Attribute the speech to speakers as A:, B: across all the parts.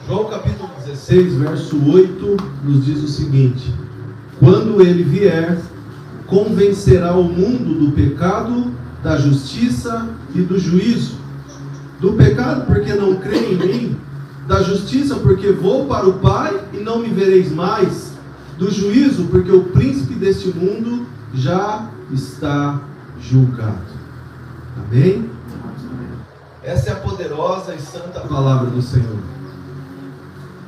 A: João capítulo 16, verso 8, nos diz o seguinte: quando ele vier, convencerá o mundo do pecado, da justiça e do juízo. Do pecado, porque não crê em mim; da justiça, porque vou para o Pai e não me vereis mais; do juízo, porque o príncipe deste mundo já está julgado. Amém? Essa é a poderosa e santa palavra do Senhor.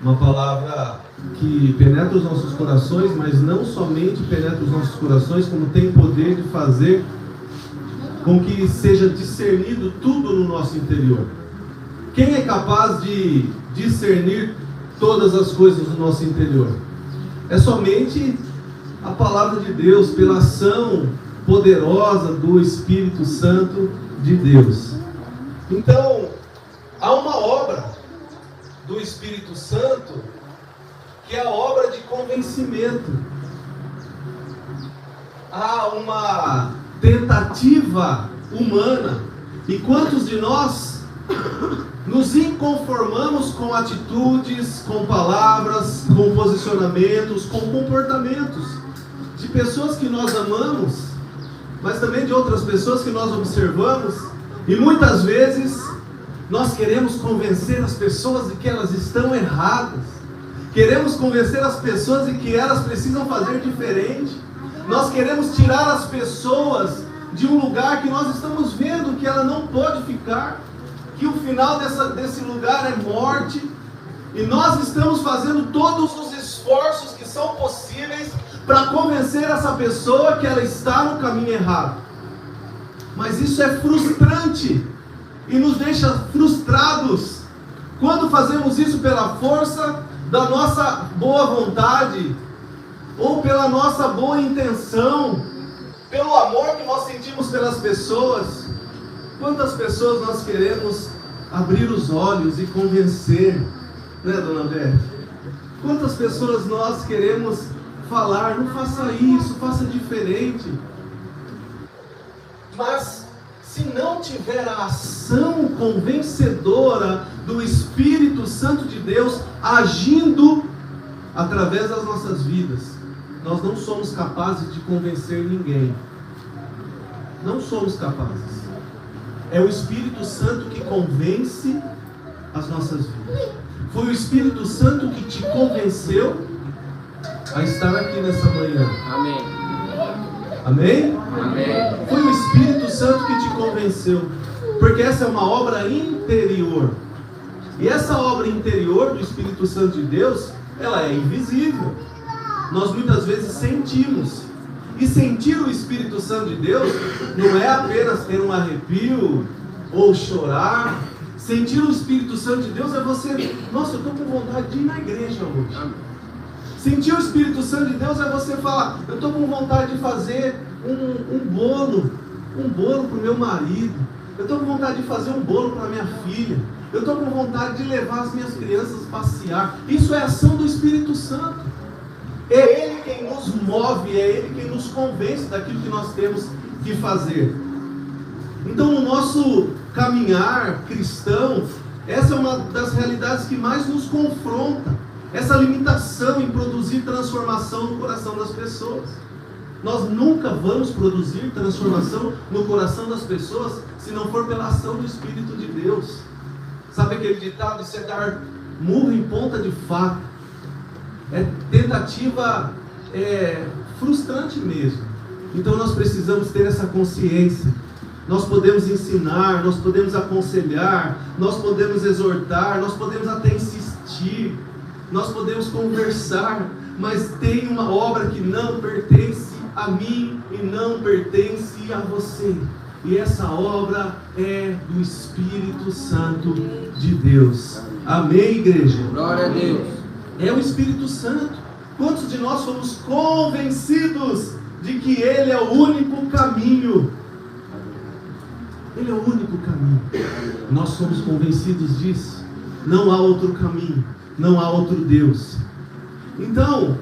A: Uma palavra que penetra os nossos corações, mas não somente penetra os nossos corações, como tem poder de fazer com que seja discernido tudo no nosso interior. Quem é capaz de discernir todas as coisas no nosso interior? É somente a palavra de Deus, pela ação poderosa do Espírito Santo de Deus. Então, há uma obra do Espírito Santo que é a obra de convencimento. Há uma tentativa humana. E quantos de nós nos inconformamos com atitudes, com palavras, com posicionamentos, com comportamentos de pessoas que nós amamos, mas também de outras pessoas que nós observamos, e muitas vezes nós queremos convencer as pessoas de que elas estão erradas, queremos convencer as pessoas de que elas precisam fazer diferente, nós queremos tirar as pessoas de um lugar que nós estamos vendo que ela não pode ficar, que o final desse lugar é morte, e nós estamos fazendo todos os esforços que são possíveis para convencer essa pessoa que ela está no caminho errado. Mas isso é frustrante e nos deixa frustrados quando fazemos isso pela força da nossa boa vontade ou pela nossa boa intenção, pelo amor que nós sentimos pelas pessoas. Quantas pessoas nós queremos abrir os olhos e convencer, né, dona André? Quantas pessoas nós queremos falar, não faça isso, faça diferente. Mas se não tiver a ação convencedora do Espírito Santo de Deus agindo através das nossas vidas, nós não somos capazes de convencer ninguém. Não somos capazes. É o Espírito Santo que convence as nossas vidas. Foi o Espírito Santo que te convenceu a estar aqui nessa manhã.
B: Amém.
A: Amém?
B: Amém.
A: Foi o Espírito Santo que te convenceu. Porque essa é uma obra interior. E essa obra interior do Espírito Santo de Deus, ela é invisível. Nós muitas vezes sentimos. E sentir o Espírito Santo de Deus não é apenas ter um arrepio ou chorar. Sentir o Espírito Santo de Deus é você: nossa, eu estou com vontade de ir na igreja hoje. Sentir o Espírito Santo de Deus é você falar: eu estou com vontade de fazer um bolo para o meu marido. Eu estou com vontade de fazer um bolo para minha filha. Eu estou com vontade de levar as minhas crianças a passear. Isso é ação do Espírito Santo. É Ele quem nos move, é Ele quem nos convence daquilo que nós temos que fazer. Então, no nosso caminhar cristão, essa é uma das realidades que mais nos confronta. Essa limitação em produzir transformação no coração das pessoas. Nós nunca vamos produzir transformação no coração das pessoas se não for pela ação do Espírito de Deus. Sabe aquele ditado: isso é dar murro em ponta de faca. É tentativa frustrante mesmo. Então nós precisamos ter essa consciência. Nós podemos ensinar, nós podemos aconselhar, nós podemos exortar, nós podemos até insistir, nós podemos conversar, mas tem uma obra que não pertence a mim e não pertence a você. E essa obra é do Espírito Santo de Deus. Amém, igreja?
B: Glória a Deus.
A: É o Espírito Santo. Quantos de nós fomos convencidos de que Ele é o único caminho? Ele é o único caminho. Nós somos convencidos disso. Não há outro caminho. Não há outro Deus. Então,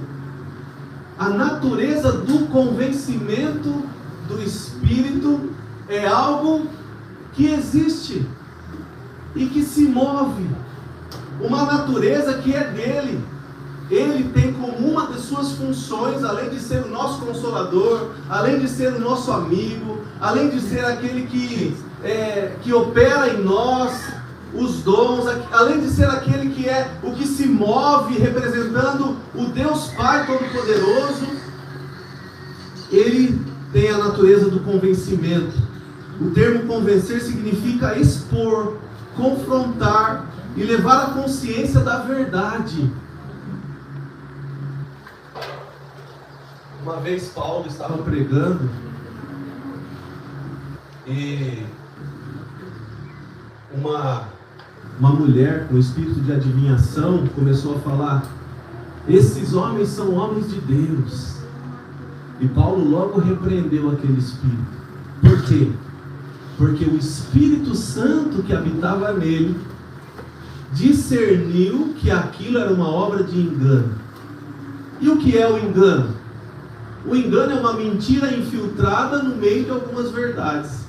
A: a natureza do convencimento do Espírito é algo que existe e que se move. uma natureza que é dele. Ele tem como uma de suas funções, além de ser o nosso consolador, além de ser o nosso amigo, além de ser aquele que opera em nós os dons, além de ser aquele que é o que se move representando o Deus Pai Todo-Poderoso, ele tem a natureza do convencimento. O termo convencer significa expor, confrontar e levar a consciência da verdade. Uma vez Paulo estava pregando e uma mulher com espírito de adivinhação começou a falar: esses homens são homens de Deus. E Paulo logo repreendeu aquele espírito. Por quê? Porque o Espírito Santo que habitava nele discerniu que aquilo era uma obra de engano. E o que é o engano? O engano é uma mentira infiltrada no meio de algumas verdades.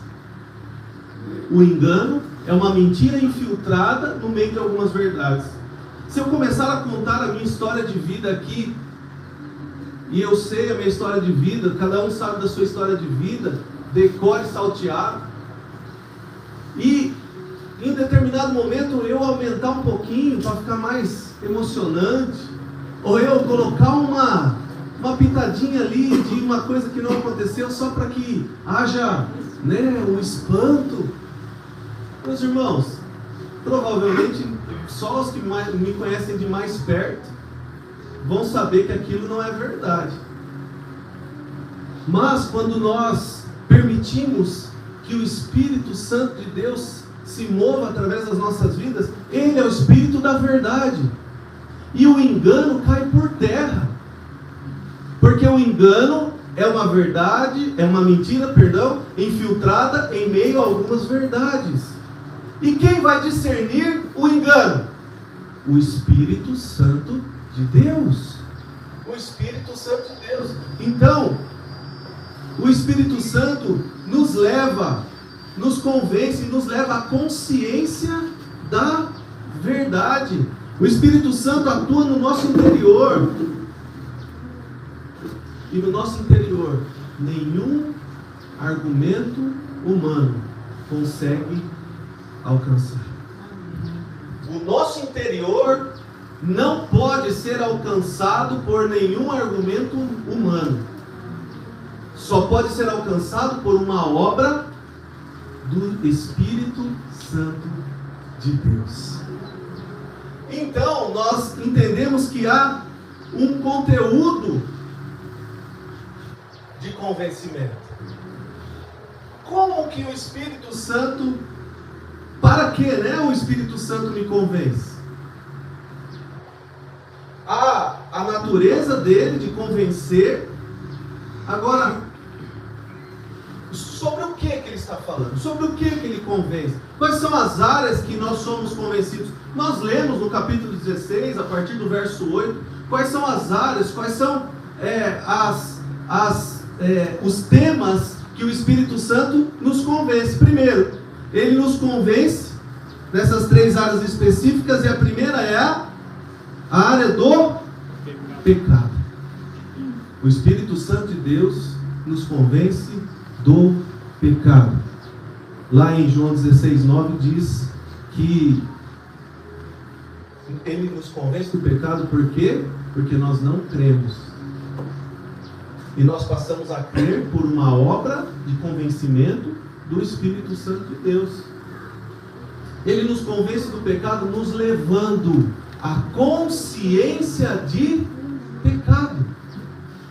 A: O engano é uma mentira infiltrada no meio de algumas verdades. Se eu começar a contar a minha história de vida aqui, e eu sei a minha história de vida, cada um sabe da sua história de vida, decore salteado, e em determinado momento eu aumentar um pouquinho para ficar mais emocionante, ou eu colocar uma pitadinha ali de uma coisa que não aconteceu só para que haja, um espanto. Meus irmãos, provavelmente só os que me conhecem de mais perto vão saber que aquilo não é verdade. Mas quando nós permitimos que o Espírito Santo de Deus se mova através das nossas vidas, Ele é o Espírito da verdade. E o engano cai por terra. Porque o engano é uma verdade, é uma mentira, infiltrada em meio a algumas verdades. E quem vai discernir o engano? O Espírito Santo de Deus. O Espírito Santo de Deus. Então, o Espírito Santo nos leva, nos convence, nos leva à consciência da verdade. O Espírito Santo atua no nosso interior. E no nosso interior, nenhum argumento humano consegue alcançar. O nosso interior não pode ser alcançado por nenhum argumento humano. Só pode ser alcançado por uma obra do Espírito Santo de Deus. Então, nós entendemos que há um conteúdo de convencimento. Como que o Espírito Santo, para que o Espírito Santo me convence? A natureza dele de convencer. Agora, sobre o que ele está falando? Sobre o que ele convence? Quais são as áreas que nós somos convencidos? Nós lemos no capítulo 16, a partir do verso 8, quais são as áreas, quais são os temas que o Espírito Santo nos convence. Primeiro, ele nos convence nessas 3 áreas específicas, e a primeira é a área do pecado. O Espírito Santo de Deus nos convence do pecado. Lá em João 16:9 diz que ele nos convence do pecado. Por quê? Porque nós não cremos. E nós passamos a crer por uma obra de convencimento do Espírito Santo de Deus. Ele nos convence do pecado, nos levando à consciência de pecado.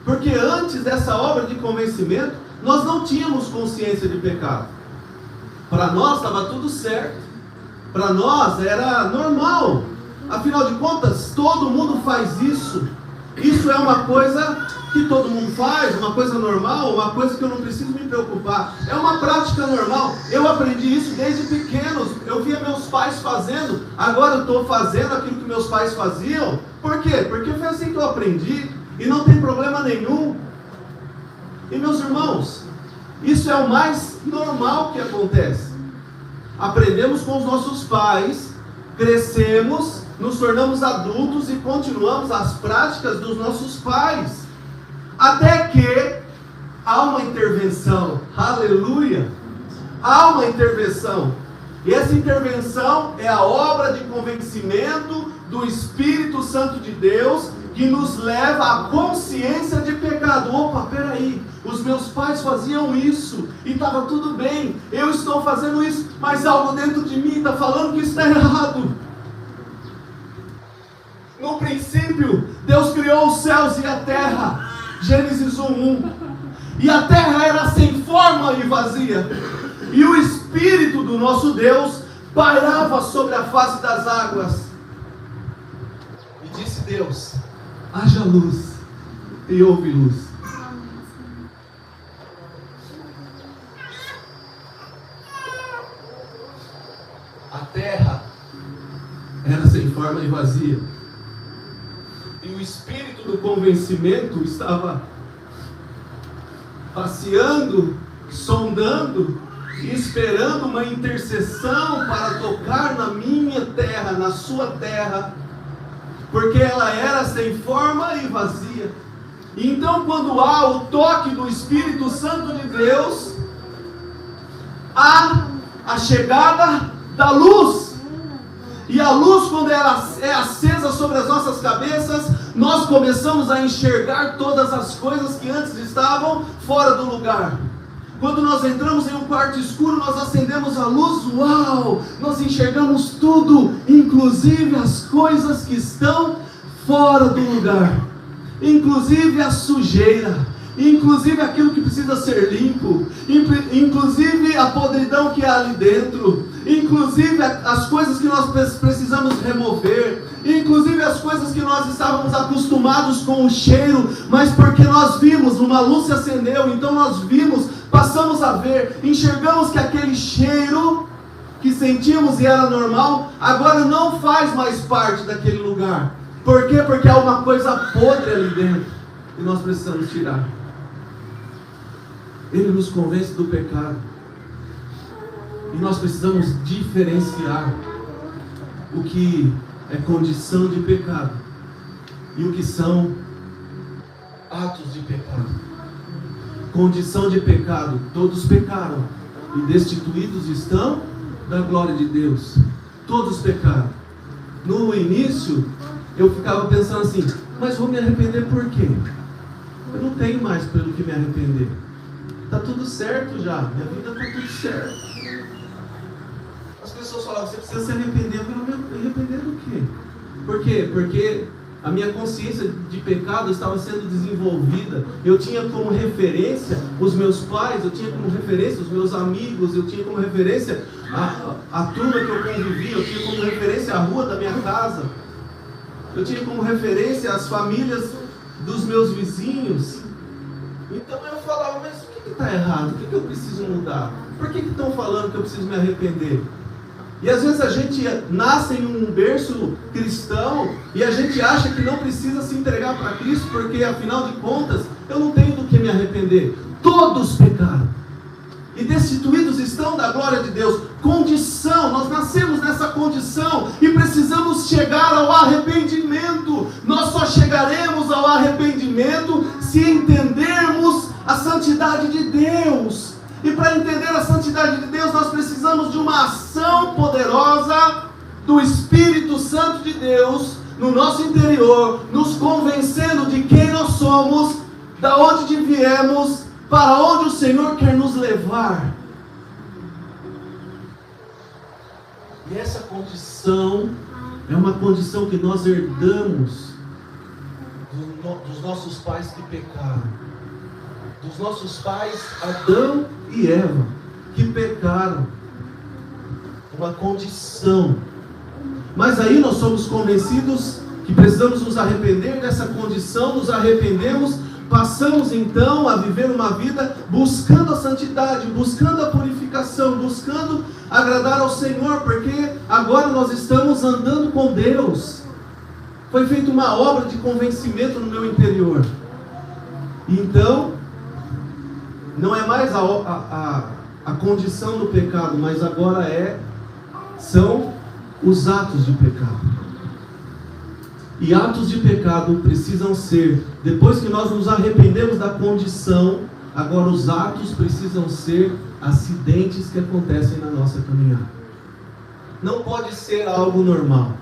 A: Porque antes dessa obra de convencimento, nós não tínhamos consciência de pecado. Para nós estava tudo certo. Para nós era normal. Afinal de contas, todo mundo faz isso. Isso é uma coisa que todo mundo faz, uma coisa normal, uma coisa que eu não preciso me preocupar. É uma prática normal. Eu aprendi isso desde pequenos. Eu via meus pais fazendo, agora eu estou fazendo aquilo que meus pais faziam. Por quê? Porque foi assim que eu aprendi e não tem problema nenhum. E meus irmãos, isso é o mais normal que acontece. Aprendemos com os nossos pais, crescemos nos tornamos adultos e continuamos as práticas dos nossos pais. Até que há uma intervenção. Aleluia! Há uma intervenção. E essa intervenção é a obra de convencimento do Espírito Santo de Deus, que nos leva à consciência de pecado. Opa, peraí, os meus pais faziam isso e estava tudo bem, eu estou fazendo isso, mas algo dentro de mim está falando que isso está errado. No princípio, Deus criou os céus e a terra, Gênesis 1:1, e a terra era sem forma e vazia, e o Espírito do nosso Deus pairava sobre a face das águas. E disse Deus: haja luz, e houve luz. A terra era sem forma e vazia, e o Espírito do convencimento estava passeando, sondando e esperando uma intercessão para tocar na minha terra, na sua terra, porque ela era sem forma e vazia. Então, quando há o toque do Espírito Santo de Deus, há a chegada da luz. E a luz, quando ela é acesa sobre as nossas cabeças, nós começamos a enxergar todas as coisas que antes estavam fora do lugar. Quando nós entramos em um quarto escuro, nós acendemos a luz, uau! Nós enxergamos tudo, inclusive as coisas que estão fora do lugar, inclusive a sujeira, inclusive aquilo que precisa ser limpo, inclusive a podridão que há ali dentro, inclusive as coisas que nós precisamos remover, inclusive as coisas que nós estávamos acostumados com o cheiro, mas porque nós vimos, uma luz se acendeu, então nós vimos, passamos a ver, enxergamos que aquele cheiro que sentimos e era normal, agora não faz mais parte daquele lugar. Por quê? Porque há uma coisa podre ali dentro e nós precisamos tirar. Ele nos convence do pecado e nós precisamos diferenciar o que é condição de pecado e o que são atos de pecado. Condição de pecado: todos pecaram e destituídos estão da glória de Deus. Todos pecaram. No início eu ficava pensando assim: mas vou me arrepender por quê? Eu não tenho mais pelo que me arrepender. Está tudo certo já, minha vida está tudo certo. As pessoas falavam: você precisa se arrepender. Eu falei: me arrepender do quê? Por quê? Porque a minha consciência de pecado estava sendo desenvolvida. Eu tinha como referência os meus pais, eu tinha como referência os meus amigos, eu tinha como referência a turma que eu convivia, eu tinha como referência a rua da minha casa, eu tinha como referência as famílias dos meus vizinhos. Então eu falava: mas o que está errado? O que eu preciso mudar? Por que estão falando que eu preciso me arrepender? E às vezes a gente nasce em um berço cristão e a gente acha que não precisa se entregar para Cristo, porque afinal de contas eu não tenho do que me arrepender. Todos pecaram e destituídos estão da glória de Deus. Condição, nós nascemos nessa condição e precisamos chegar ao arrependimento. Nós só chegaremos ao arrependimento se entendermos a santidade de Deus. E para entender a santidade de Deus, nós precisamos de uma ação poderosa do Espírito Santo de Deus no nosso interior, nos convencendo de quem nós somos, da onde viemos, para onde o Senhor quer nos levar. E essa condição é uma condição que nós herdamos dos nossos pais que pecaram, dos nossos pais Adão e Eva, que pecaram. Uma condição. Mas aí nós somos convencidos que precisamos nos arrepender dessa condição, nos arrependemos, passamos então a viver uma vida buscando a santidade, buscando a purificação, buscando agradar ao Senhor, porque agora nós estamos andando com Deus. Foi feita uma obra de convencimento no meu interior. Então, não é mais a condição do pecado, mas agora são os atos de pecado. E atos de pecado precisam ser, depois que nós nos arrependemos da condição, agora os atos precisam ser acidentes que acontecem na nossa caminhada. Não pode ser algo normal.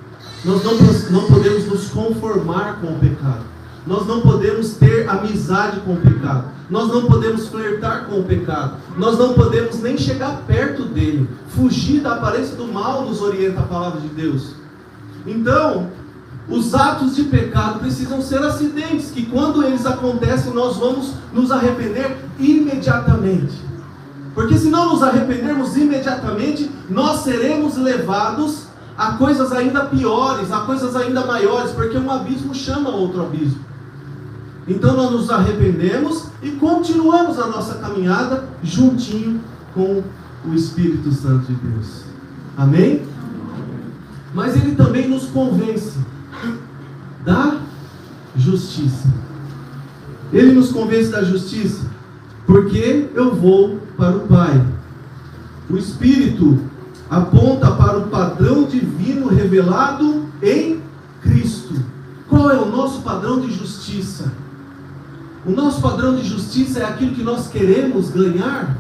A: Nós não podemos nos conformar com o pecado. Nós não podemos ter amizade com o pecado. Nós não podemos flertar com o pecado. Nós não podemos nem chegar perto dele. Fugir da aparência do mal nos orienta a palavra de Deus. Então, os atos de pecado precisam ser acidentes, que quando eles acontecem, nós vamos nos arrepender imediatamente. Porque se não nos arrependermos imediatamente, nós seremos levados a coisas ainda piores, a coisas ainda maiores, porque um abismo chama outro abismo. Então nós nos arrependemos e continuamos a nossa caminhada juntinho com o Espírito Santo de Deus. Amém? Mas ele também nos convence da justiça. Ele nos convence da justiça, porque eu vou para o Pai. O Espírito aponta para o padrão divino revelado em Cristo. Qual é o nosso padrão de justiça? O nosso padrão de justiça é aquilo que nós queremos ganhar?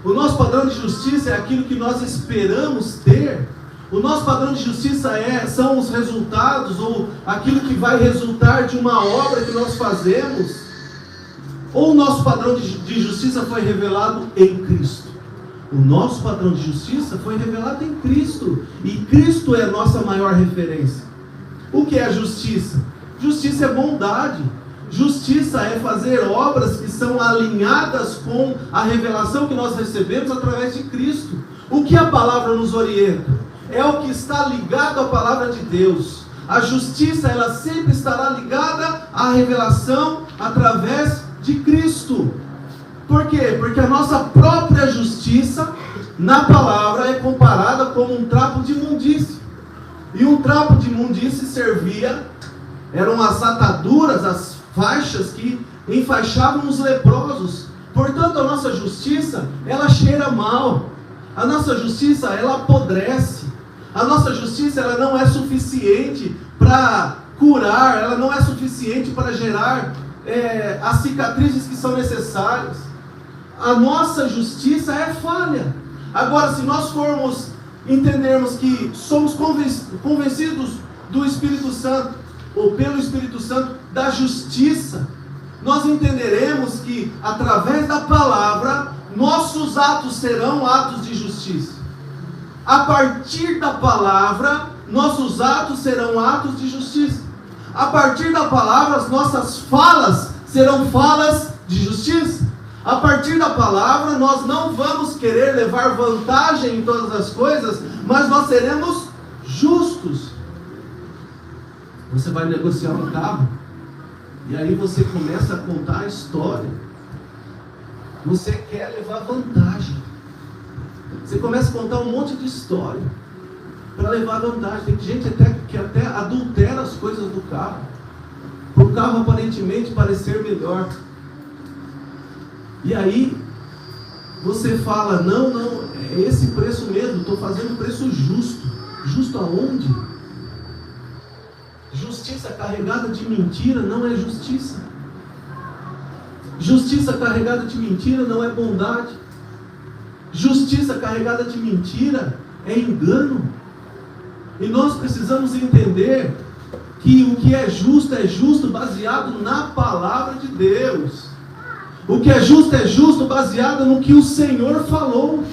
A: O nosso padrão de justiça é aquilo que nós esperamos ter? O nosso padrão de justiça são os resultados, ou aquilo que vai resultar de uma obra que nós fazemos? Ou o nosso padrão de justiça foi revelado em Cristo? O nosso padrão de justiça foi revelado em Cristo. E Cristo é a nossa maior referência. O que é justiça? Justiça é bondade. Justiça é fazer obras que são alinhadas com a revelação que nós recebemos através de Cristo. O que a palavra nos orienta? É o que está ligado à palavra de Deus. A justiça, ela sempre estará ligada à revelação através de Cristo. Por quê? Porque a nossa própria justiça na palavra é comparada como um trapo de imundície. E um trapo de imundície eram as ataduras, as faixas que enfaixavam os leprosos. Portanto, a nossa justiça, ela cheira mal. A nossa justiça, ela apodrece. A nossa justiça, ela não é suficiente para curar, ela não é suficiente para gerar as cicatrizes que são necessárias. A nossa justiça é falha. Agora, se nós formos entendermos que somos convencidos do Espírito Santo, ou pelo Espírito Santo, da justiça, nós entenderemos que, através da palavra, nossos atos serão atos de justiça. A partir da palavra, nossos atos serão atos de justiça. A partir da palavra, as nossas falas serão falas de justiça. A partir da palavra, nós não vamos querer levar vantagem em todas as coisas, mas nós seremos justos. Você vai negociar um carro, e aí você começa a contar a história. Você quer levar vantagem. Você começa a contar um monte de história para levar vantagem. Tem gente que até adultera as coisas do carro, para o carro aparentemente parecer melhor. E aí você fala, não, é esse preço mesmo, estou fazendo preço justo. Justo aonde? Justiça carregada de mentira não é justiça. Justiça carregada de mentira não é bondade. Justiça carregada de mentira é engano. E nós precisamos entender que o que é justo baseado na palavra de Deus. O que é justo baseado no que o Senhor falou.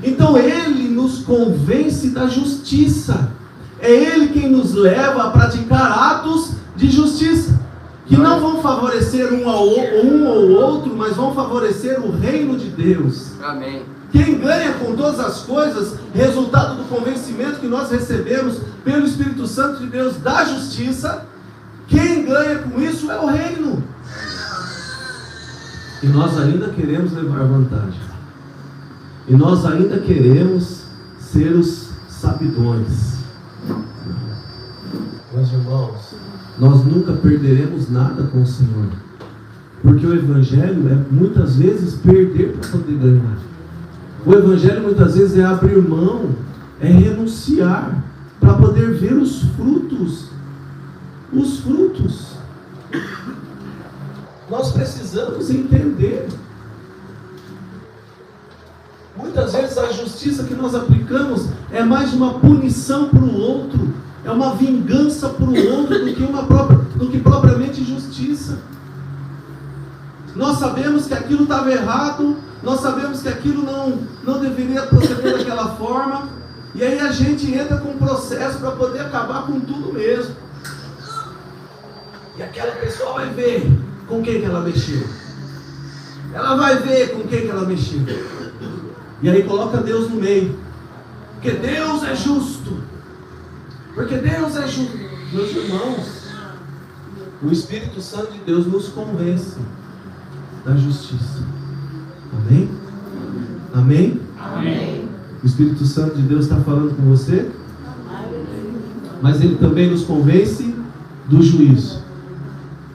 A: Então Ele nos convence da justiça. É Ele quem nos leva a praticar atos de justiça, que não vão favorecer um ou outro, mas vão favorecer o reino de Deus.
B: Amém.
A: Quem ganha com todas as coisas, resultado do convencimento que nós recebemos pelo Espírito Santo de Deus da justiça, quem ganha com isso é o reino. E nós ainda queremos levar vantagem. E nós ainda queremos ser os sabidões. Meus irmãos, nós nunca perderemos nada com o Senhor. Porque o Evangelho é muitas vezes perder para poder ganhar. O Evangelho muitas vezes é abrir mão, é renunciar para poder ver os frutos os frutos. Nós precisamos entender. Muitas vezes a justiça que nós aplicamos é mais uma punição para o outro, é uma vingança para o outro do que propriamente justiça. Nós sabemos que aquilo estava errado, nós sabemos que aquilo não deveria proceder daquela forma, e aí a gente entra com um processo para poder acabar com tudo mesmo. E aquela pessoa vai ver com quem que ela mexeu. Ela vai ver com quem que ela mexeu. E aí coloca Deus no meio. Porque Deus é justo. Porque Deus é justo. Meus irmãos, o Espírito Santo de Deus nos convence da justiça. Amém? Amém?
B: Amém.
A: O Espírito Santo de Deus está falando com você? Mas ele também nos convence do juízo.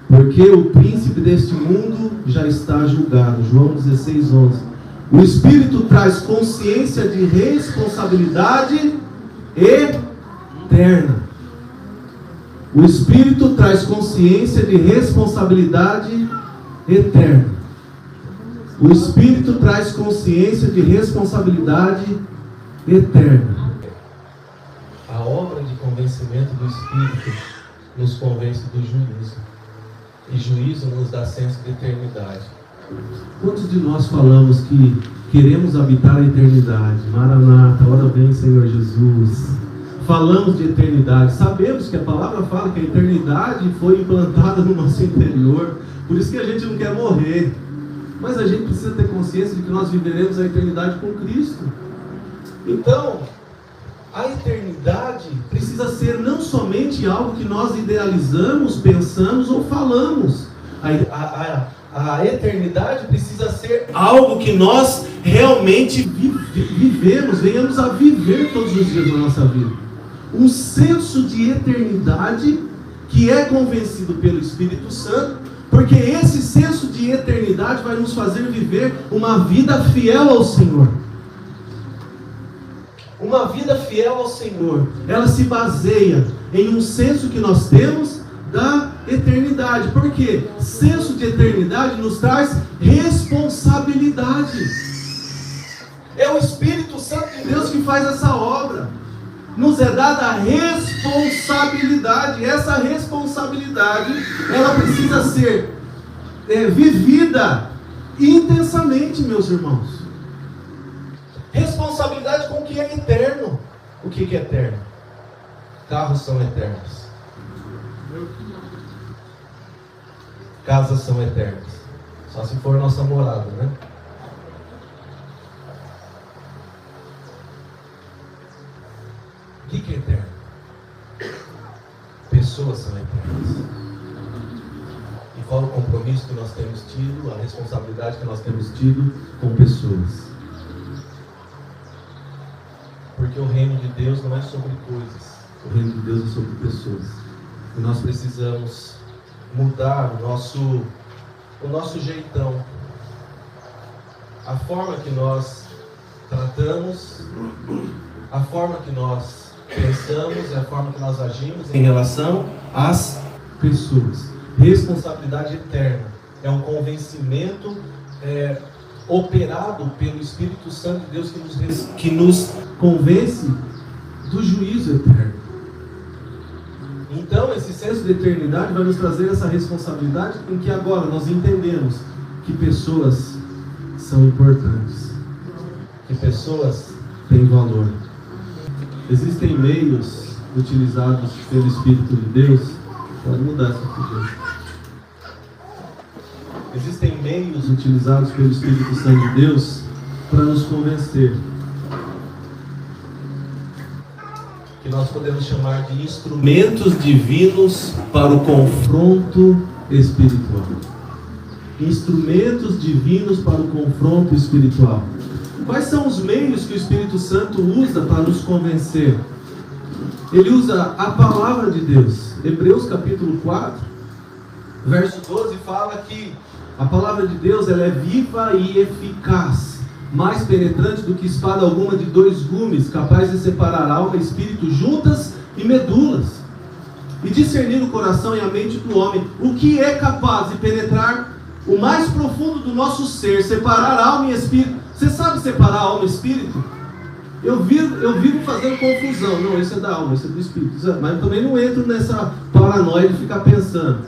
A: Porque o príncipe deste mundo já está julgado. João 16:11. O Espírito traz consciência de responsabilidade eterna. O Espírito traz consciência de responsabilidade eterna. O Espírito traz consciência de responsabilidade eterna. A obra de convencimento do Espírito nos convence do juízo. E juízo nos dá senso de eternidade. Quantos de nós falamos que queremos habitar a eternidade? Maranata, ora vem, Senhor Jesus. Falamos de eternidade. Sabemos que a palavra fala que a eternidade foi implantada no nosso interior. Por isso que a gente não quer morrer. Mas a gente precisa ter consciência de que nós viveremos a eternidade com Cristo. Então, a eternidade precisa ser não somente algo que nós idealizamos, pensamos ou falamos. A eternidade precisa ser algo que nós realmente vivemos, venhamos a viver todos os dias da nossa vida. Um senso de eternidade que é convencido pelo Espírito Santo, porque esse senso de eternidade vai nos fazer viver uma vida fiel ao Senhor. Uma vida fiel ao Senhor, ela se baseia em um senso que nós temos da eternidade. Por quê? Senso de eternidade nos traz responsabilidade. É o Espírito Santo de Deus que faz essa obra. Nos é dada a responsabilidade. Essa responsabilidade, ela precisa ser vivida intensamente, meus irmãos. Responsabilidade com o que é eterno. O que é eterno? Carros são eternos. Casas são eternas. Só se for nossa morada, né? O que é eterno? Pessoas são eternas. E qual o compromisso que nós temos tido, a responsabilidade que nós temos tido com pessoas? Porque o reino de Deus não é sobre coisas. O reino de Deus é sobre pessoas. E nós precisamos mudar o nosso jeitão. A forma que nós tratamos, a forma que nós pensamos, a forma que nós agimos em relação às pessoas. Responsabilidade eterna. É um convencimento operado pelo Espírito Santo de Deus que nos convence do juízo eterno. Então, esse senso de eternidade vai nos trazer essa responsabilidade em que agora nós entendemos que pessoas são importantes, que pessoas têm valor. Existem meios utilizados pelo Espírito de Deus. Pode mudar essa figura. Existem meios utilizados pelo Espírito Santo de Deus para nos convencer. Que nós podemos chamar de instrumentos divinos para o confronto espiritual. Instrumentos divinos para o confronto espiritual. Quais são os meios que o Espírito Santo usa para nos convencer? Ele usa a palavra de Deus. Hebreus capítulo 4, verso 12 fala que a palavra de Deus ela é viva e eficaz, mais penetrante do que espada alguma de 2 gumes, capaz de separar alma e espírito, juntas e medulas, e discernir o coração e a mente do homem, o que é capaz de penetrar o mais profundo do nosso ser, separar alma e espírito. Você sabe separar alma e espírito? Eu vivo fazendo confusão. Não, isso é da alma, isso é do espírito. Mas eu também não entro nessa paranoia de ficar pensando.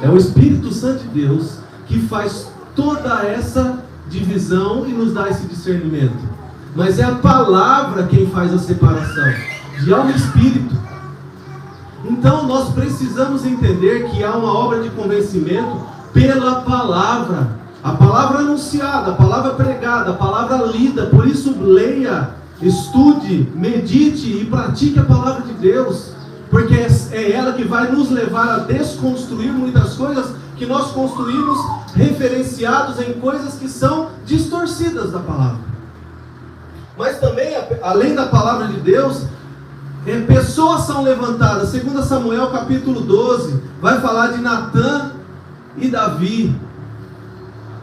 A: É o Espírito Santo de Deus que faz toda essa divisão e nos dá esse discernimento. Mas é a palavra quem faz a separação de alma e espírito. Então nós precisamos entender que há uma obra de convencimento pela palavra. A palavra anunciada, a palavra pregada, a palavra lida. Por isso leia, estude, medite e pratique a palavra de Deus. Porque é ela que vai nos levar a desconstruir muitas coisas que nós construímos referenciados em coisas que são distorcidas da palavra. Mas também, além da palavra de Deus, pessoas são levantadas. 2 Samuel capítulo 12 vai falar de Natã e Davi.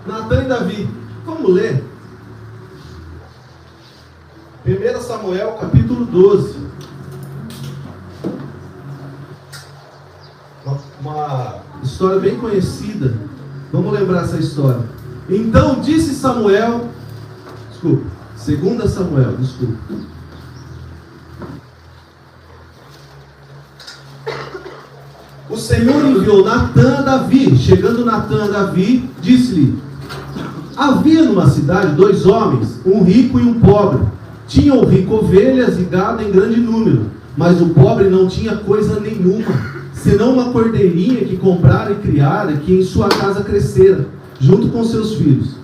A: Natã e Davi. Vamos ler. 1 Samuel capítulo 12. Uma história bem conhecida. Vamos lembrar essa história. Então disse Samuel, 2 Samuel, O Senhor enviou Natã a Davi. Chegando Natã a Davi, disse-lhe: havia numa cidade 2 homens, um rico e um pobre. Tinha o rico ovelhas e gado em grande número, mas o pobre não tinha coisa nenhuma, senão uma cordeirinha que comprara e criara, que em sua casa crescera, junto com seus filhos.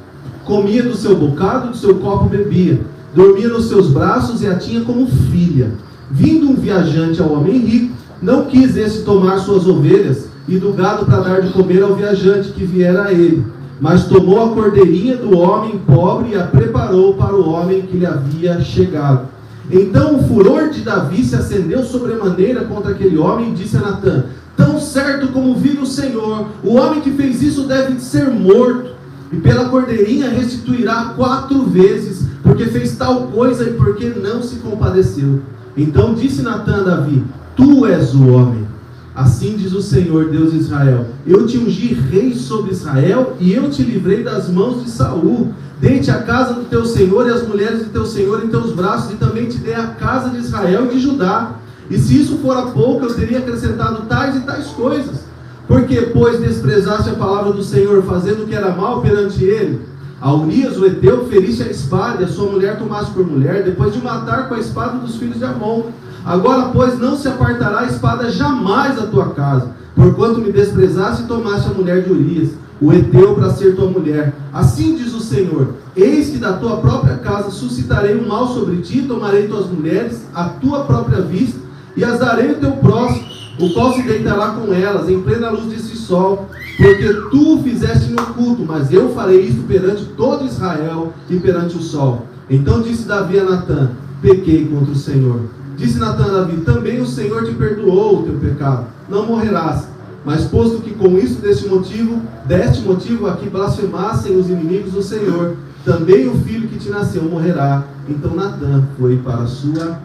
A: Comia do seu bocado, do seu copo bebia, dormia nos seus braços e a tinha como filha. Vindo um viajante ao homem rico, não quis esse tomar suas ovelhas e do gado para dar de comer ao viajante que viera a ele, mas tomou a cordeirinha do homem pobre e a preparou para o homem que lhe havia chegado. Então o furor de Davi se acendeu sobremaneira contra aquele homem e disse a Natã: tão certo como vive o Senhor, o homem que fez isso deve ser morto, e pela cordeirinha restituirá 4 vezes, porque fez tal coisa e porque não se compadeceu. Então disse Natã a Davi: tu és o homem. Assim diz o Senhor, Deus de Israel: eu te ungi rei sobre Israel, e eu te livrei das mãos de Saul. Dei-te a casa do teu Senhor e as mulheres de teu Senhor em teus braços, e também te dei a casa de Israel e de Judá. E se isso fora pouco, eu teria acrescentado tais e tais coisas. Porque, pois, desprezaste a palavra do Senhor, fazendo o que era mal perante ele? A Urias, o Heteu, feriste a espada, e a sua mulher tomaste por mulher, depois de matar com a espada dos filhos de Amon. Agora, pois, não se apartará a espada jamais da tua casa, porquanto me desprezaste e tomaste a mulher de Urias, o Heteu, para ser tua mulher. Assim diz o Senhor: eis que da tua própria casa suscitarei um mal sobre ti, tomarei tuas mulheres à tua própria vista, e as darei ao teu próximo, o qual se deitará com elas, em plena luz desse sol, porque tu o fizeste no oculto, mas eu farei isto perante todo Israel e perante o sol. Então disse Davi a Natã: pequei contra o Senhor. Disse Natã a Davi: também o Senhor te perdoou o teu pecado, não morrerás. Mas posto que com isso deste motivo a que blasfemassem os inimigos do Senhor, também o filho que te nasceu morrerá. Então Natã foi para a sua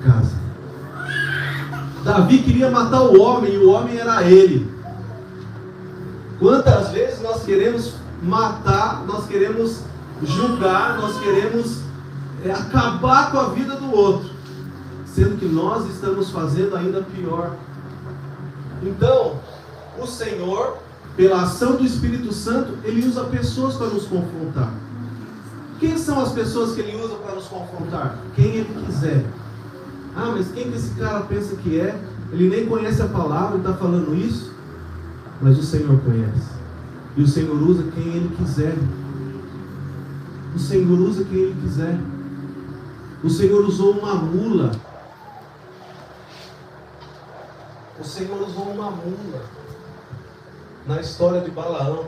A: casa. Davi queria matar o homem, e o homem era ele. Quantas vezes nós queremos matar, nós queremos julgar, nós queremos acabar com a vida do outro, sendo que nós estamos fazendo ainda pior. Então, o Senhor, pela ação do Espírito Santo, Ele usa pessoas para nos confrontar. Quem são as pessoas que Ele usa para nos confrontar? Quem Ele quiser. Ah, mas quem que esse cara pensa que é? Ele nem conhece a palavra e está falando isso? Mas o Senhor conhece. E o Senhor usa quem Ele quiser. O Senhor usa quem Ele quiser. O Senhor usou uma mula. O Senhor usou uma mula na história de Balaão.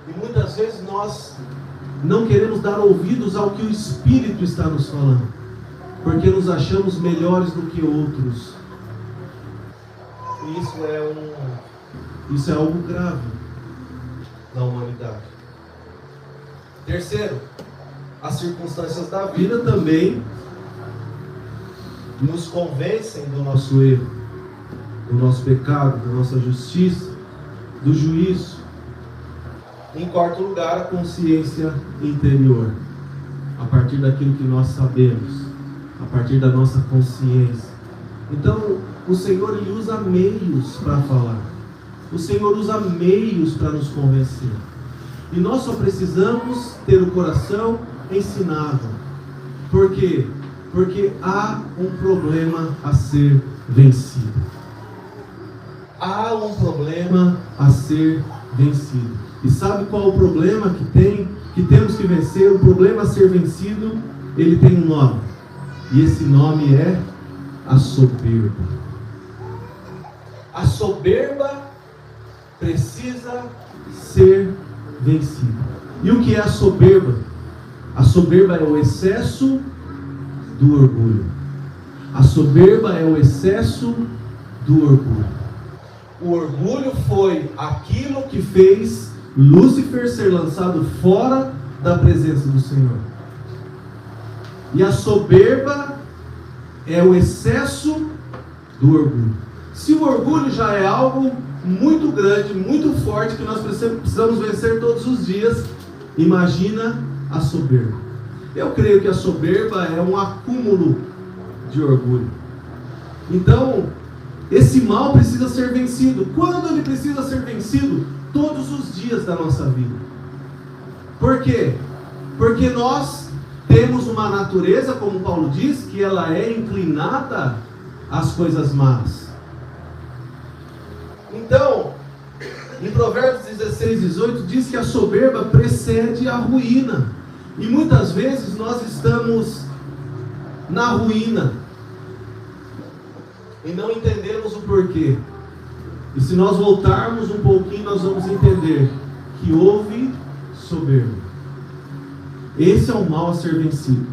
A: E muitas vezes nós não queremos dar ouvidos ao que o Espírito está nos falando, porque nos achamos melhores do que outros. E isso é algo grave na humanidade. Terceiro, as circunstâncias da vida também nos convencem do nosso erro, do nosso pecado, da nossa justiça, do juízo. Em quarto lugar, a consciência interior, a partir daquilo que nós sabemos, a partir da nossa consciência. Então, o Senhor, Ele usa meios para falar. O Senhor usa meios para nos convencer. E nós só precisamos ter o coração ensinado. Por quê? Porque há um problema a ser vencido. Há um problema a ser vencido. E sabe qual o problema que temos que vencer? O problema a ser vencido, ele tem um nome. E esse nome é a soberba. A soberba precisa ser vencida. E o que é a soberba? A soberba é o excesso do orgulho. A soberba é o excesso do orgulho. O orgulho foi aquilo que fez Lúcifer ser lançado fora da presença do Senhor. E a soberba é o excesso do orgulho. Se o orgulho já é algo muito grande, muito forte, que nós precisamos vencer todos os dias, imagina a soberba. Eu creio que a soberba é um acúmulo de orgulho. Então, esse mal precisa ser vencido. Quando ele precisa ser vencido? Todos os dias da nossa vida. Por quê? Porque nós temos uma natureza, como Paulo diz, que ela é inclinada às coisas más. Então, em Provérbios 16, 18, diz que a soberba precede a ruína. E muitas vezes nós estamos na ruína e não entendemos o porquê. E se nós voltarmos um pouquinho, nós vamos entender que houve soberba. Esse é o mal a ser vencido.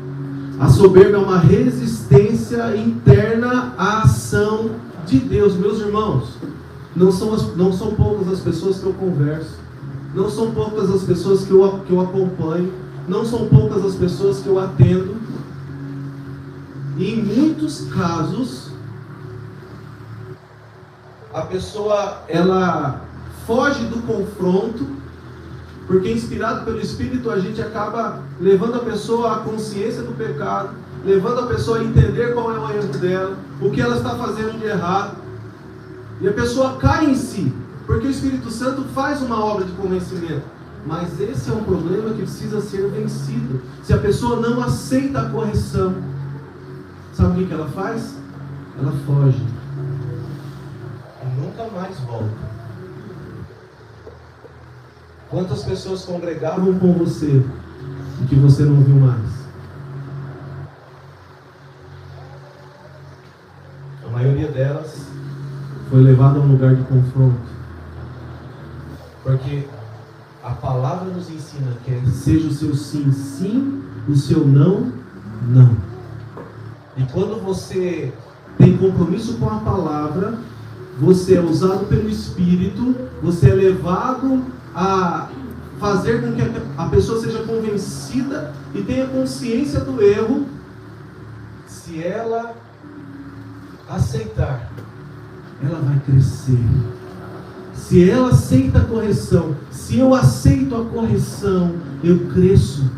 A: A soberba é uma resistência interna à ação de Deus. Meus irmãos, não são poucas as pessoas que eu converso, não são poucas as pessoas que eu acompanho, não são poucas as pessoas que eu atendo. E em muitos casos, a pessoa, ela foge do confronto, porque inspirado pelo Espírito a gente acaba levando a pessoa à consciência do pecado, levando a pessoa a entender qual é o erro dela, o que ela está fazendo de errado, e a pessoa cai em si, porque o Espírito Santo faz uma obra de convencimento. Mas esse é um problema que precisa ser vencido. Se a pessoa não aceita a correção, sabe o que ela faz? Ela foge e nunca mais volta. Quantas pessoas congregavam com você e que você não viu mais? A maioria delas foi levada a um lugar de confronto, porque a palavra nos ensina que seja o seu sim, sim, o seu não, não. E quando você tem compromisso com a palavra, você é usado pelo Espírito, você é levado a fazer com que a pessoa seja convencida e tenha consciência do erro. Se ela aceitar, ela vai crescer. Se ela aceita a correção, se eu aceito a correção, eu cresço.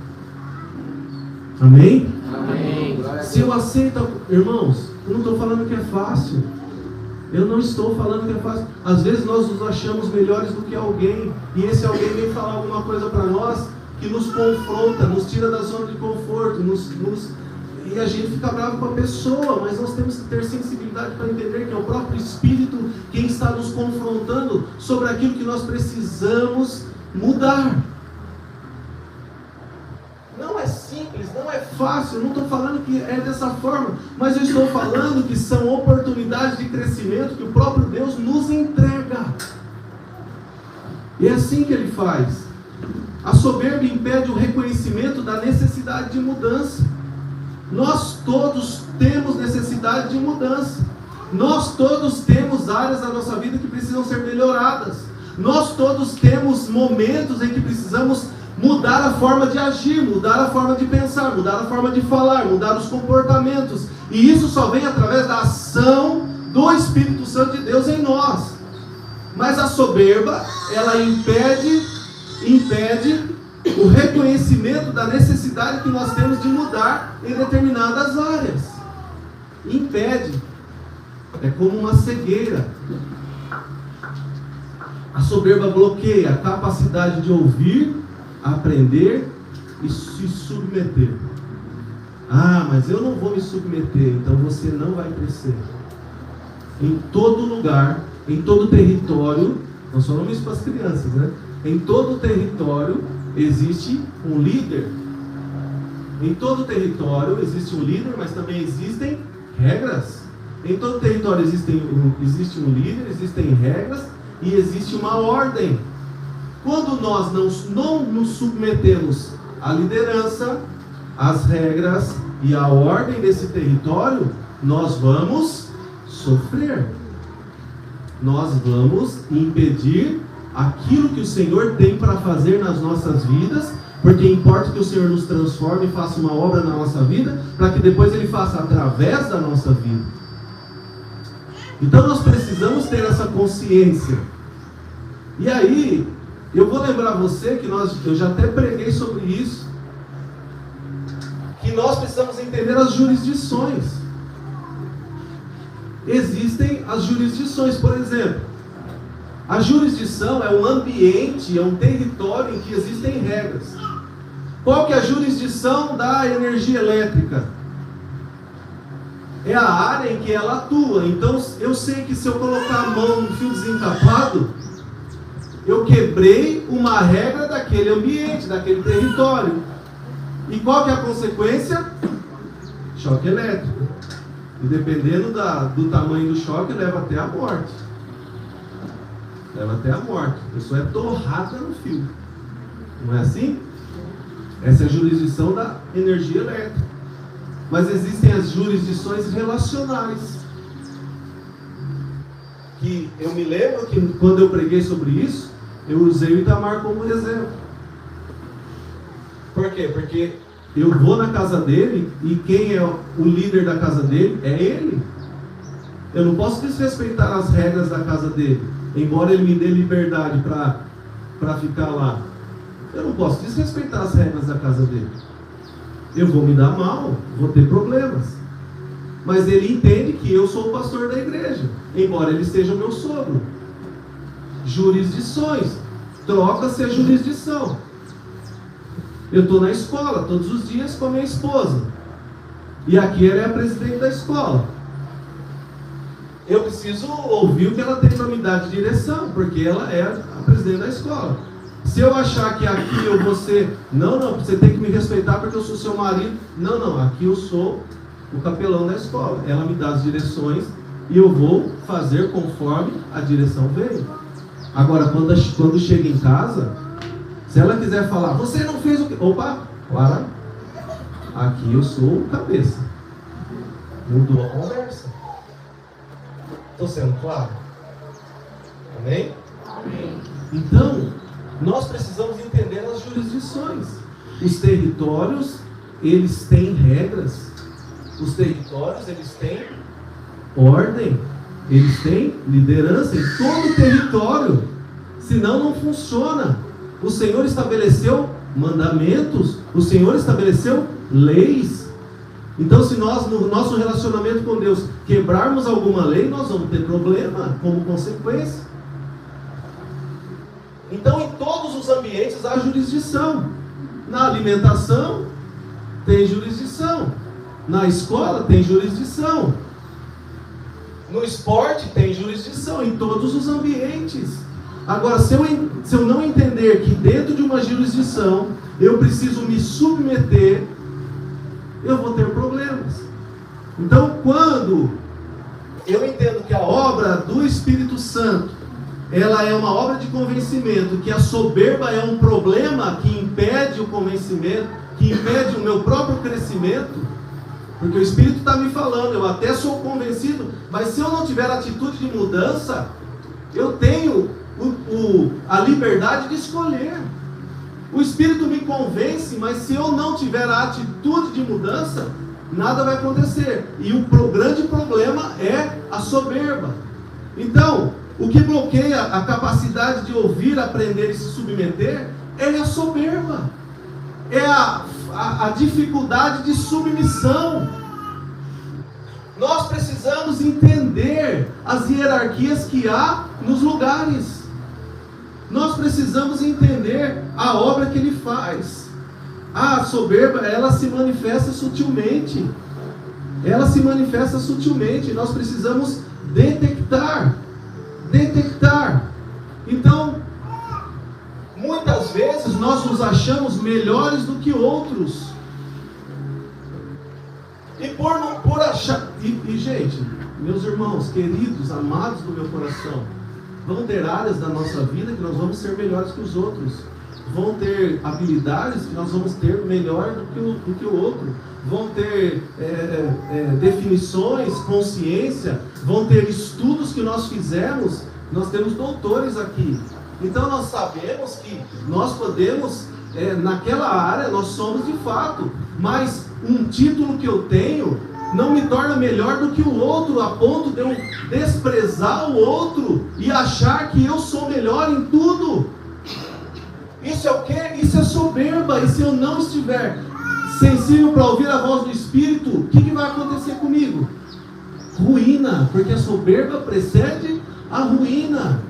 A: Amém?
B: Amém.
A: Se eu aceito, irmãos, eu não estou falando que é fácil. Eu não estou falando que é fácil. Às vezes nós nos achamos melhores do que alguém, e esse alguém vem falar alguma coisa para nós que nos confronta, nos tira da zona de conforto, e a gente fica bravo com a pessoa, mas nós temos que ter sensibilidade para entender que é o próprio Espírito quem está nos confrontando sobre aquilo que nós precisamos mudar. Não é simples, não é fácil, eu não estou falando que é dessa forma, mas eu estou falando que são oportunidades de crescimento que o próprio Deus nos entrega. E é assim que Ele faz. A soberba impede o reconhecimento da necessidade de mudança. Nós todos temos necessidade de mudança. Nós todos temos áreas da nossa vida que precisam ser melhoradas. Nós todos temos momentos em que precisamos mudar a forma de agir, mudar a forma de pensar, mudar a forma de falar, mudar os comportamentos. E isso só vem através da ação do Espírito Santo de Deus em nós. Mas a soberba, ela impede o reconhecimento da necessidade que nós temos de mudar em determinadas áreas. Impede. É como uma cegueira. A soberba bloqueia a capacidade de ouvir, aprender e se submeter. Ah, mas eu não vou me submeter, então você não vai crescer. Em todo lugar, em todo território, nós falamos isso para as crianças, né? Em todo território existe um líder. Em todo território existe um líder, mas também existem regras. Em todo território existe um líder, existem regras e existe uma ordem. Quando nós não nos submetemos à liderança, às regras e à ordem desse território, nós vamos sofrer. Nós vamos impedir aquilo que o Senhor tem para fazer nas nossas vidas, porque importa que o Senhor nos transforme e faça uma obra na nossa vida, para que depois Ele faça através da nossa vida. Então nós precisamos ter essa consciência. E aí, eu vou lembrar você que eu já até preguei sobre isso, que nós precisamos entender as jurisdições. Existem as jurisdições, por exemplo. A jurisdição é um ambiente, é um território em que existem regras. Qual que é a jurisdição da energia elétrica? É a área em que ela atua. Então, eu sei que se eu colocar a mão no fio desencapado, eu quebrei uma regra daquele ambiente, daquele território. E qual que é a consequência? Choque elétrico. E dependendo do tamanho do choque, leva até a morte. Leva até a morte. A pessoa é torrada no fio. Não é assim? Essa é a jurisdição da energia elétrica. Mas existem as jurisdições relacionais. Que eu me lembro que quando eu preguei sobre isso, eu usei o Itamar como exemplo. Por quê? Porque eu vou na casa dele e quem é o líder da casa dele é ele. Eu não posso desrespeitar as regras da casa dele, embora ele me dê liberdade para ficar lá. Eu não posso desrespeitar as regras da casa dele. Eu vou me dar mal, vou ter problemas. Mas ele entende que eu sou o pastor da igreja, embora ele seja o meu sogro. Jurisdições. Troca-se a jurisdição. Eu estou na escola todos os dias com a minha esposa. E aqui ela é a presidente da escola. Eu preciso ouvir o que ela tem para me dar de direção, porque ela é a presidente da escola. Se eu achar que aqui eu vou ser... Não, você tem que me respeitar porque eu sou seu marido. Não, aqui eu sou o capelão da escola. Ela me dá as direções e eu vou fazer conforme a direção veio. Agora, quando chega em casa, se ela quiser falar, você não fez o que... Opa, para. Aqui eu sou o cabeça. Mudou a conversa. Estou sendo claro? Amém?
B: Amém.
A: Então, nós precisamos entender as jurisdições. Os territórios, eles têm regras. Os territórios, eles têm ordem. Eles têm liderança em todo o território. Senão não funciona. O Senhor estabeleceu mandamentos. O Senhor estabeleceu leis. Então, se nós, no nosso relacionamento com Deus, quebrarmos alguma lei, nós vamos ter problema como consequência. Então, em todos os ambientes há jurisdição. Na alimentação, tem jurisdição. Na escola, tem jurisdição. No esporte, tem jurisdição. Em todos os ambientes. Agora, se eu não entender que dentro de uma jurisdição, eu preciso me submeter, eu vou ter problemas. Então, quando eu entendo que a obra do Espírito Santo, ela é uma obra de convencimento, que a soberba é um problema que impede o convencimento, que impede o meu próprio crescimento, porque o Espírito está me falando, eu até sou convencido, mas se eu não tiver atitude de mudança, eu tenho a liberdade de escolher. O Espírito me convence, mas se eu não tiver a atitude de mudança, nada vai acontecer. E o grande problema é a soberba. Então, o que bloqueia a capacidade de ouvir, aprender e se submeter é a soberba. É a dificuldade de submissão. Nós precisamos entender as hierarquias que há nos lugares. Nós precisamos entender a obra que Ele faz. A soberba, ela se manifesta sutilmente. Ela se manifesta sutilmente. Nós precisamos detectar. Então, muitas vezes nós nos achamos melhores do que outros. E por achar... E gente, meus irmãos, queridos, amados do meu coração, vão ter áreas da nossa vida que nós vamos ser melhores que os outros. Vão ter habilidades que nós vamos ter melhor do que o outro. Vão ter definições, consciência, vão ter estudos que nós fizemos. Nós temos doutores aqui. Então nós sabemos que nós podemos, naquela área, nós somos de fato. Mas um título que eu tenho não me torna melhor do que o outro, a ponto de eu desprezar o outro e achar que eu sou melhor em tudo. Isso é o quê? Isso é soberba. E se eu não estiver sensível para ouvir a voz do Espírito, o que vai acontecer comigo? Ruína, porque a soberba precede a ruína.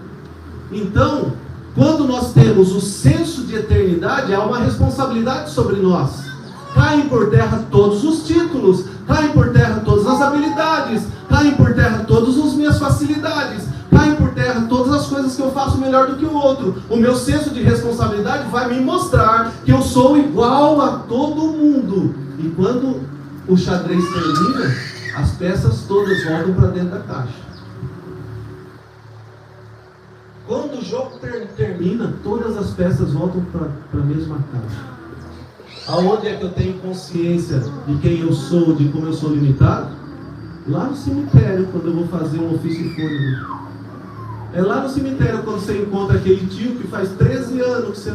A: Então, quando nós temos o senso de eternidade, há uma responsabilidade sobre nós. Caem por terra todos os títulos, caem por terra todas as habilidades, caem por terra todas as minhas facilidades, caem por terra todas as coisas que eu faço melhor do que o outro. O meu senso de responsabilidade vai me mostrar que eu sou igual a todo mundo. E quando o xadrez termina, as peças todas voltam para dentro da caixa. Quando o jogo termina, todas as peças voltam para a mesma caixa. Aonde é que eu tenho consciência de quem eu sou, de como eu sou limitado? Lá no cemitério, quando eu vou fazer um ofício fúnebre. É lá no cemitério quando você encontra aquele tio que faz 13 anos que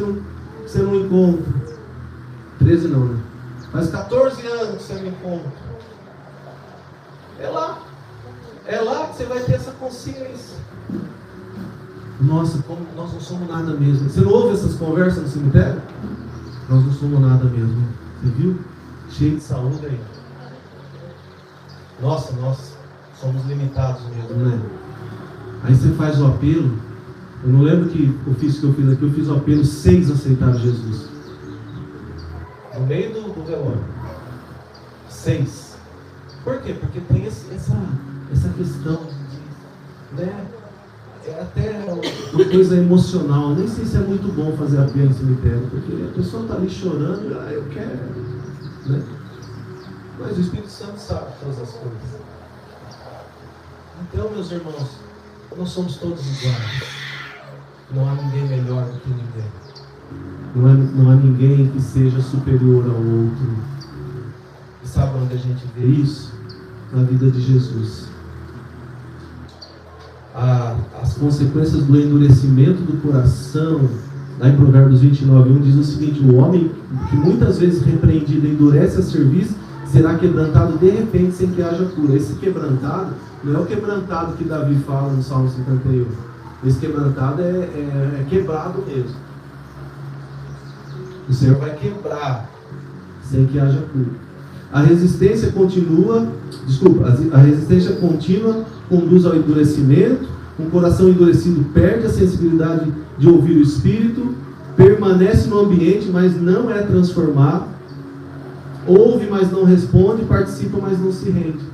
A: você não encontra. 13 não, né? Faz 14 anos que você não encontra. É lá. É lá que você vai ter essa consciência. Nossa, como nós não somos nada mesmo. Você não ouve essas conversas no cemitério? Nós não somos nada mesmo. Você viu? Cheio de saúde aí. Nossa, nós somos limitados mesmo, né? Aí você faz o apelo. Eu não lembro que ofício que eu fiz aqui. Eu fiz o apelo, 6 aceitaram Jesus. No meio do velório. 6. Por quê? Porque tem essa questão de, né? É até uma coisa emocional. Nem sei se é muito bom fazer apelo no cemitério, porque a pessoa está ali chorando e eu quero, né? Mas o Espírito Santo sabe todas as coisas. Então, meus irmãos, nós somos todos iguais. Não há ninguém melhor do que ninguém. Não há ninguém que seja superior ao outro. E sabe onde a gente vê isso? Na vida de Jesus. As consequências do endurecimento do coração, lá em Provérbios 29:1 diz o seguinte: o homem que muitas vezes repreendido endurece a serviço, será quebrantado de repente sem que haja cura. Esse quebrantado não é o quebrantado que Davi fala no Salmo 51. Esse quebrantado é quebrado mesmo. O Senhor vai quebrar sem que haja cura. A resistência contínua conduz ao endurecimento. Um coração endurecido perde a sensibilidade de ouvir o Espírito, permanece no ambiente, mas não é transformado, ouve, mas não responde, participa, mas não se rende.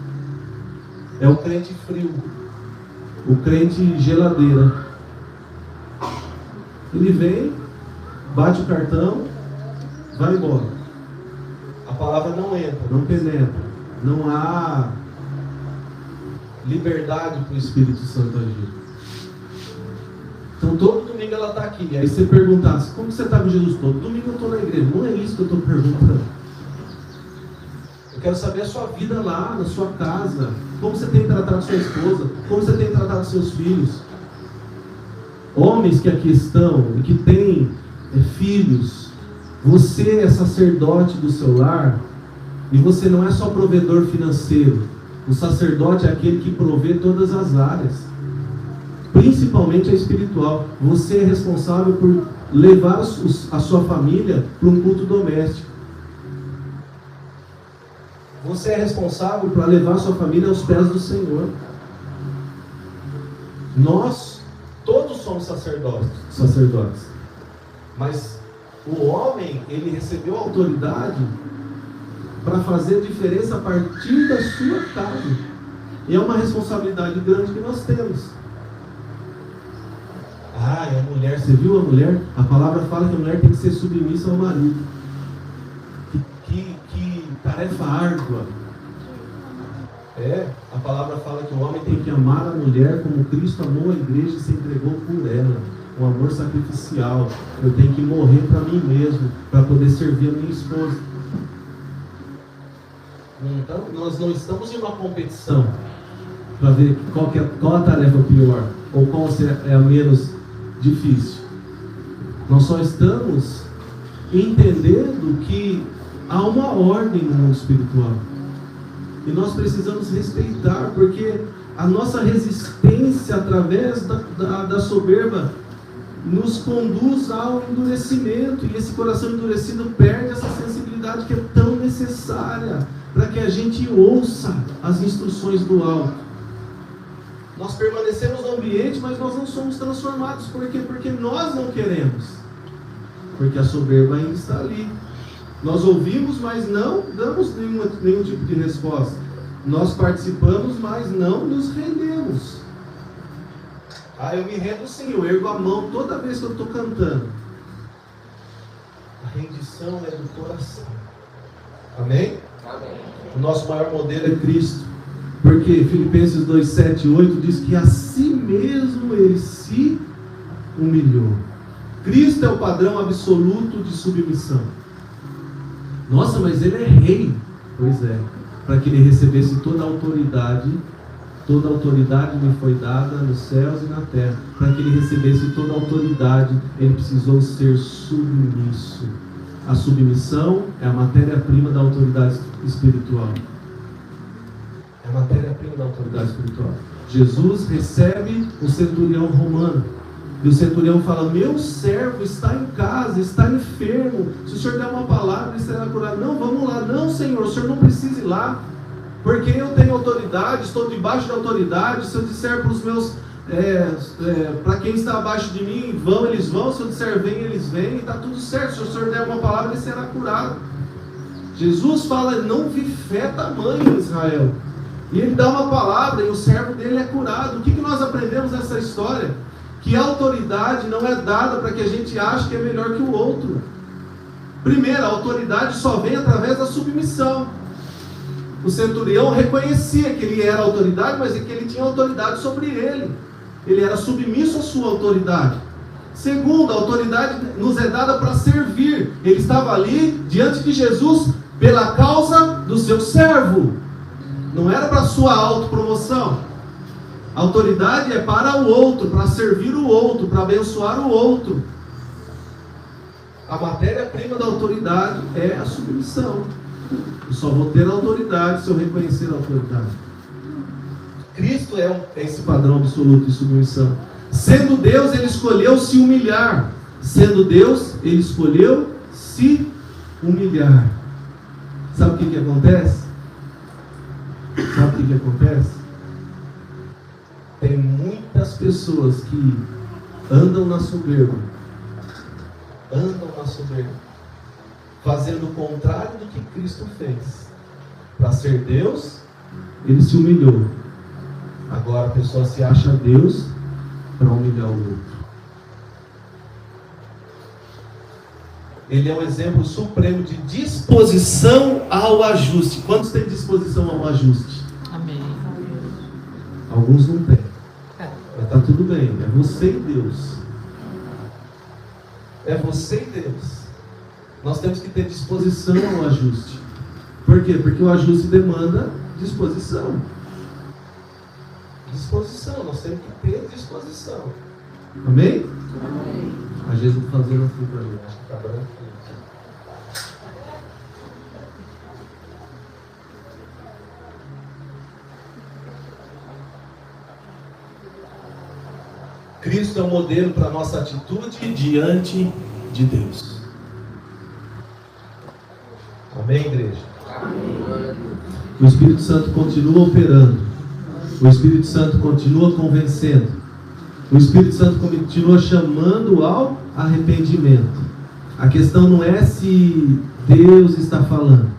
A: É o crente frio, o crente geladeira. Ele vem, bate o cartão, vai embora. A palavra não entra, não penetra, não há liberdade para o Espírito Santo agir. Então todo domingo ela está aqui. Aí você perguntasse, como você está com Jesus todo? Domingo eu estou na igreja. Não é isso que eu estou perguntando. Eu quero saber a sua vida lá, na sua casa. Como você tem tratado sua esposa, como você tem tratado seus filhos. Homens que aqui estão e que têm filhos, Você é sacerdote do seu lar, e você não é só provedor financeiro. O sacerdote é aquele que provê todas as áreas, principalmente a espiritual. Você é responsável por levar a sua família para um culto doméstico. Você é responsável para levar a sua família aos pés do Senhor. Nós todos somos sacerdotes. Mas o homem, ele recebeu autoridade para fazer diferença a partir da sua casa. E é uma responsabilidade grande que nós temos. Ah, e a mulher, você viu a mulher? A palavra fala que a mulher tem que ser submissa ao marido. Que tarefa árdua. A palavra fala que o homem tem que amar a mulher como Cristo amou a igreja e se entregou por ela. Um amor sacrificial. Eu tenho que morrer para mim mesmo, para poder servir a minha esposa. Então, nós não estamos em uma competição para ver qual a tarefa pior, ou qual é a menos difícil. Nós só estamos entendendo que há uma ordem no mundo espiritual. E nós precisamos respeitar, porque a nossa resistência através da soberba nos conduz ao endurecimento, e esse coração endurecido perde essa sensibilidade que é tão necessária para que a gente ouça as instruções do alto. Nós permanecemos no ambiente, mas nós não somos transformados. Por quê? Porque nós não queremos. Porque a soberba ainda está ali. Nós ouvimos, mas não damos nenhum tipo de resposta. Nós participamos, mas não nos rendemos. Eu me rendo sim, eu ergo a mão toda vez que eu estou cantando. A rendição é do coração. Amém? Amém. O nosso maior modelo é Cristo. Porque Filipenses 2, 7 e 8 diz que a si mesmo ele se humilhou. Cristo é o padrão absoluto de submissão. Nossa, mas ele é rei. Pois é, para que ele recebesse toda a autoridade me foi dada nos céus e na terra. Para que ele recebesse toda a autoridade, ele precisou ser submisso. A submissão é a matéria-prima da autoridade espiritual. É a matéria-prima da autoridade espiritual. Jesus recebe o centurião romano. E o centurião fala: meu servo está em casa, está enfermo. Se o senhor der uma palavra, ele será curado. Não, vamos lá. Não, Senhor, o senhor não precisa ir lá. Porque eu tenho autoridade, estou debaixo da autoridade. Se eu disser para os meus... para quem está abaixo de mim, vão, eles vão. Se eu disser vem, eles vêm. E está tudo certo. Se o senhor der uma palavra, ele será curado. Jesus fala: não vi fé tamanha em Israel. E ele dá uma palavra e o servo dele é curado. O que nós aprendemos nessa história? Que a autoridade não é dada para que a gente ache que é melhor que o outro. Primeiro, a autoridade só vem através da submissão. O centurião reconhecia que ele era autoridade, mas que ele tinha autoridade sobre ele. Ele era submisso à sua autoridade. Segundo, a autoridade nos é dada para servir. Ele estava ali diante de Jesus pela causa do seu servo. Não era para sua autopromoção. A autoridade é para o outro, para servir o outro, para abençoar o outro. A matéria-prima da autoridade é a submissão. Eu só vou ter autoridade se eu reconhecer a autoridade. Cristo é esse padrão absoluto de submissão. Sendo Deus, ele escolheu se humilhar. Sendo Deus, ele escolheu se humilhar. Sabe o que acontece? Sabe o que acontece? Tem muitas pessoas que andam na soberba, fazendo o contrário do que Cristo fez. Para ser Deus, ele se humilhou. Agora a pessoa se acha Deus para humilhar o outro. Ele é um exemplo supremo de disposição ao ajuste. Quantos têm disposição ao ajuste?
B: Amém.
A: Alguns não têm. Mas está tudo bem. É você e Deus. É você e Deus. Nós temos que ter disposição ao ajuste. Por quê? Porque o ajuste demanda disposição. Disposição. Nós temos que ter disposição. Amém?
B: Amém.
A: A Jesus fazendo assim para mim. Acho que está branco. Cristo é o modelo para a nossa atitude diante de Deus. Amém, igreja? Amém. O Espírito Santo continua operando. O Espírito Santo continua convencendo. O Espírito Santo continua chamando ao arrependimento. A questão não é se Deus está falando.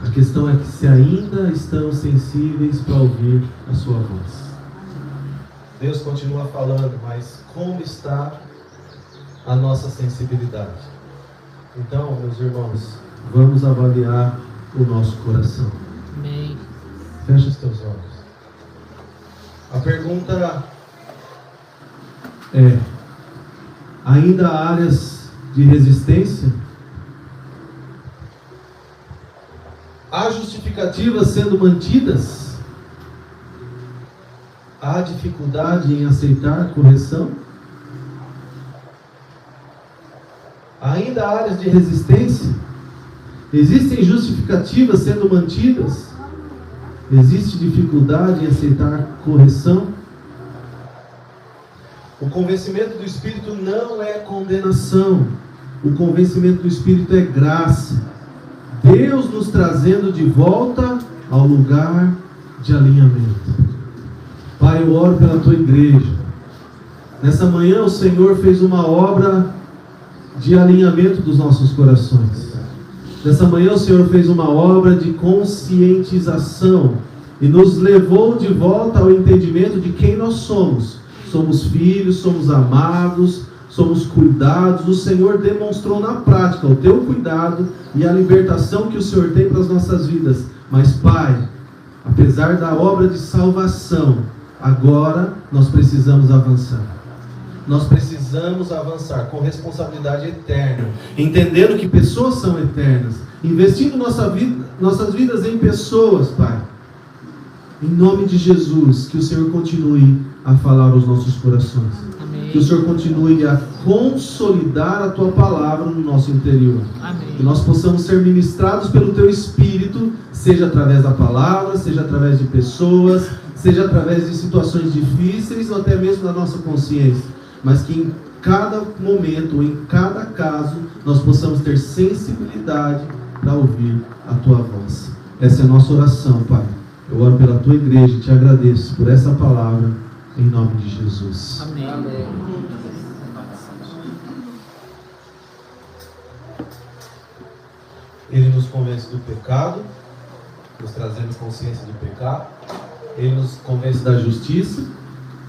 A: A questão é que se ainda estão sensíveis para ouvir a sua voz. Deus continua falando, mas como está a nossa sensibilidade? Então, meus irmãos, vamos avaliar o nosso coração.
B: Amém.
A: Fecha os teus olhos. A pergunta é: ainda há áreas de resistência? Há justificativas sendo mantidas? Há dificuldade em aceitar correção? Ainda há áreas de resistência? Existem justificativas sendo mantidas? Existe dificuldade em aceitar correção? O convencimento do Espírito não é condenação. O convencimento do Espírito é graça. Deus nos trazendo de volta ao lugar de alinhamento. Pai, eu oro pela tua igreja. Nessa manhã o Senhor fez uma obra de alinhamento dos nossos corações. Nessa manhã o Senhor fez uma obra de conscientização e nos levou de volta ao entendimento de quem nós somos. Somos filhos, somos amados, somos cuidados. O Senhor demonstrou na prática o teu cuidado e a libertação que o Senhor tem para as nossas vidas. Mas, Pai, apesar da obra de salvação, agora nós precisamos avançar. Nós precisamos avançar com responsabilidade eterna, entendendo que pessoas são eternas, investindo nossas vidas em pessoas, Pai. Em nome de Jesus, que o Senhor continue a falar aos nossos corações. Amém. Que o Senhor continue a consolidar a tua palavra no nosso interior. Amém. Que nós possamos ser ministrados pelo teu Espírito, seja através da palavra, seja através de pessoas, seja através de situações difíceis ou até mesmo da nossa consciência. Mas que em cada momento, em cada caso, nós possamos ter sensibilidade para ouvir a tua voz. Essa é a nossa oração, Pai. Eu oro pela tua igreja e te agradeço por essa palavra, em nome de Jesus.
B: Amém. Amém.
A: Ele nos convence do pecado, nos trazendo consciência do pecado. Ele nos convence da justiça.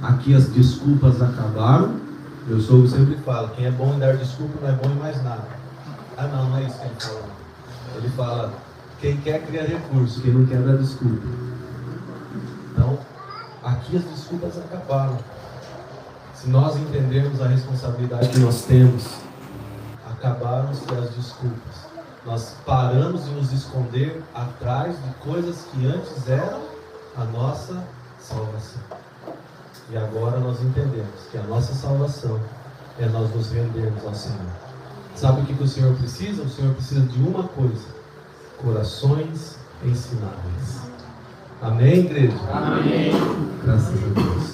A: Aqui as desculpas acabaram. Eu sempre falo, quem é bom em dar desculpa não é bom em mais nada. Ah não, não é isso que ele fala. Ele fala, quem quer cria recurso, quem não quer dá desculpa. Então, aqui as desculpas acabaram. Se nós entendermos a responsabilidade que nós temos, acabaram-se as desculpas. Nós paramos de nos esconder atrás de coisas que antes eram a nossa salvação. E agora nós entendemos que a nossa salvação é nós nos rendermos ao Senhor. Sabe o que o Senhor precisa? O Senhor precisa de uma coisa: corações ensináveis. Amém, igreja?
B: Amém.
A: Graças a Deus.